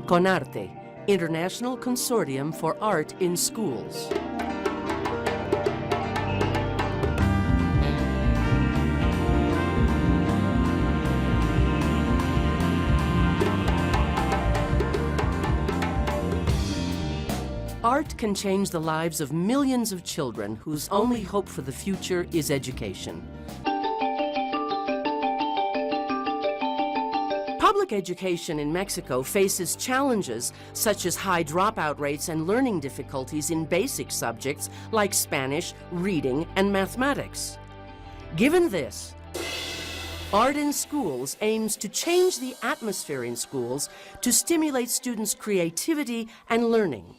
CONARTE, International Consortium for Art in Schools. Art can change the lives of millions of children whose only hope for the future is education. Public education in Mexico faces challenges such as high dropout rates and learning difficulties in basic subjects like Spanish, reading, and mathematics. Given this, Art in Schools aims to change the atmosphere in schools to stimulate students' creativity and learning.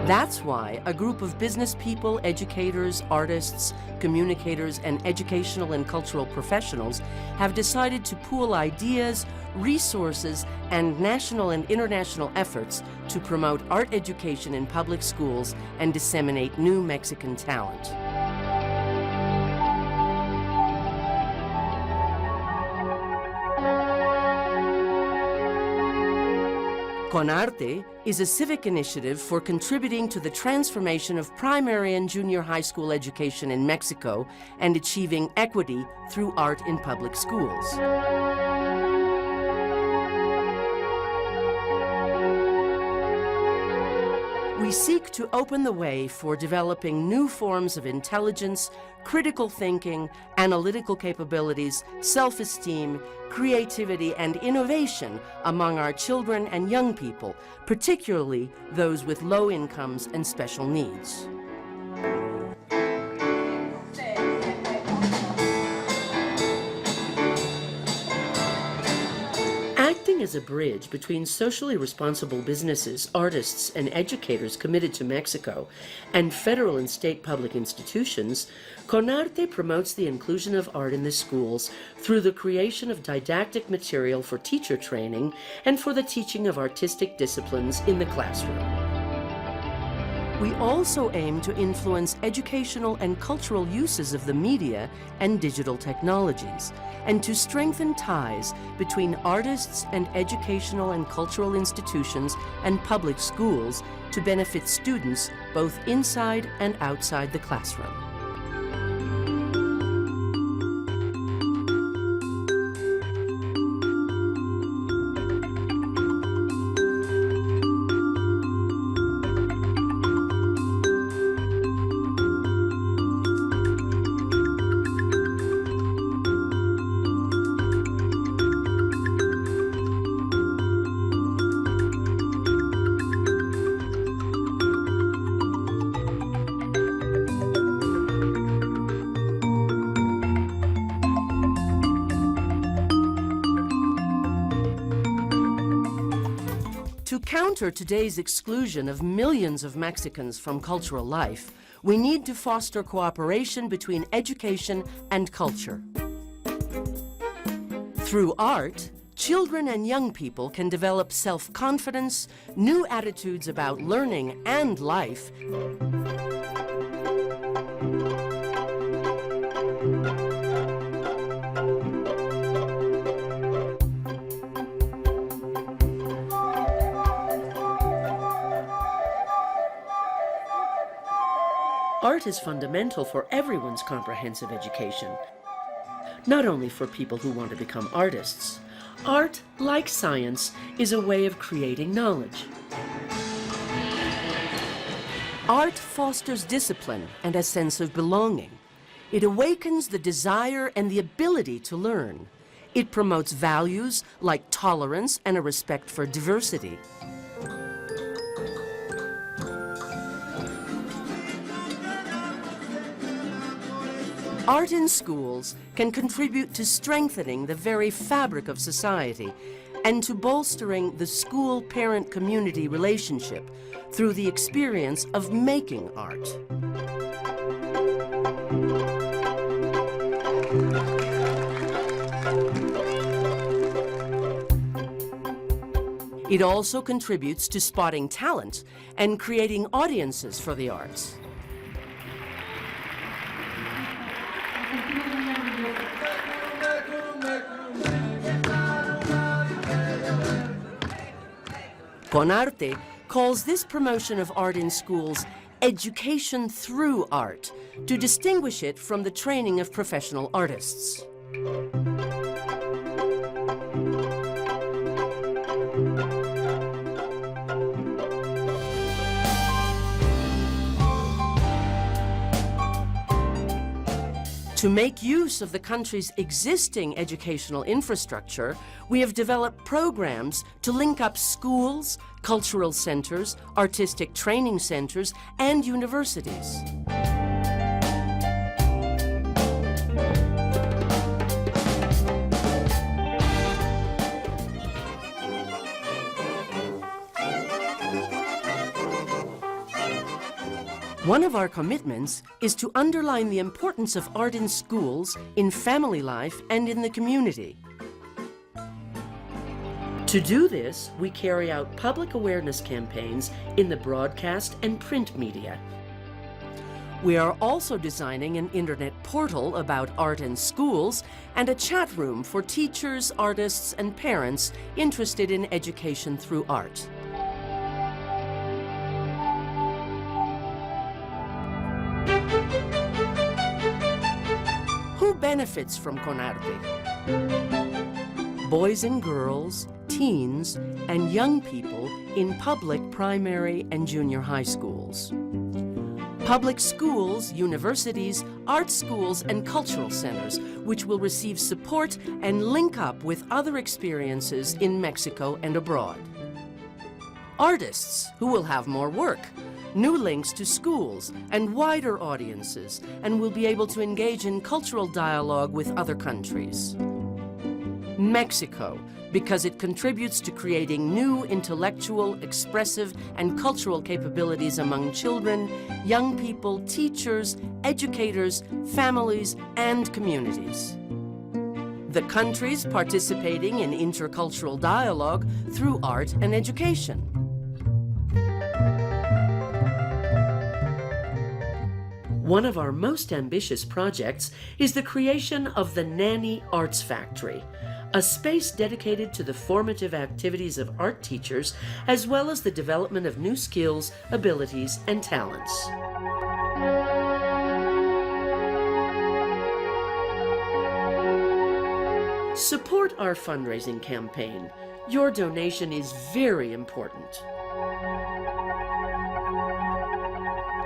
That's why a group of business people, educators, artists, communicators, and educational and cultural professionals have decided to pool ideas, resources, and national and international efforts to promote art education in public schools and disseminate new Mexican talent. CONARTE is a civic initiative for contributing to the transformation of primary and junior high school education in Mexico and achieving equity through art in public schools. We seek to open the way for developing new forms of intelligence, critical thinking, analytical capabilities, self-esteem, creativity, and innovation among our children and young people, particularly those with low incomes and special needs. Acting as a bridge between socially responsible businesses, artists, and educators committed to Mexico and federal and state public institutions, CONARTE promotes the inclusion of art in the schools through the creation of didactic material for teacher training and for the teaching of artistic disciplines in the classroom. We also aim to influence educational and cultural uses of the media and digital technologies, and to strengthen ties between artists and educational and cultural institutions and public schools to benefit students both inside and outside the classroom. To counter today's exclusion of millions of Mexicans from cultural life, we need to foster cooperation between education and culture. Through art, children and young people can develop self-confidence, new attitudes about learning and life, Art is fundamental for everyone's comprehensive education, not only for people who want to become artists. Art, like science, is a way of creating knowledge. Art fosters discipline and a sense of belonging. It awakens the desire and the ability to learn. It promotes values like tolerance and a respect for diversity. Art in schools can contribute to strengthening the very fabric of society and to bolstering the school-parent-community relationship through the experience of making art. It also contributes to spotting talent and creating audiences for the arts. CONARTE calls this promotion of art in schools education through art, to distinguish it from the training of professional artists. To make use of the country's existing educational infrastructure, we have developed programs to link up schools, cultural centers, artistic training centers, and universities. One of our commitments is to underline the importance of art in schools, in family life, and in the community. To do this, we carry out public awareness campaigns in the broadcast and print media. We are also designing an internet portal about art in schools and a chat room for teachers, artists, and parents interested in education through art. Who benefits from CONARTE? Boys and girls, teens, and young people in public primary and junior high schools. Public schools, universities, art schools, and cultural centers, which will receive support and link up with other experiences in Mexico and abroad. Artists, who will have more work, new links to schools and wider audiences, and will be able to engage in cultural dialogue with other countries. Mexico, because it contributes to creating new intellectual, expressive, and cultural capabilities among children, young people, teachers, educators, families, and communities. The countries participating in intercultural dialogue through art and education. One of our most ambitious projects is the creation of the Nanny Arts Factory, a space dedicated to the formative activities of art teachers, as well as the development of new skills, abilities, and talents. Support our fundraising campaign. Your donation is very important.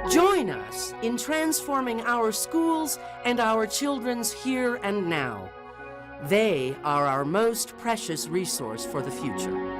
Join us in transforming our schools and our children's here and now. They are our most precious resource for the future.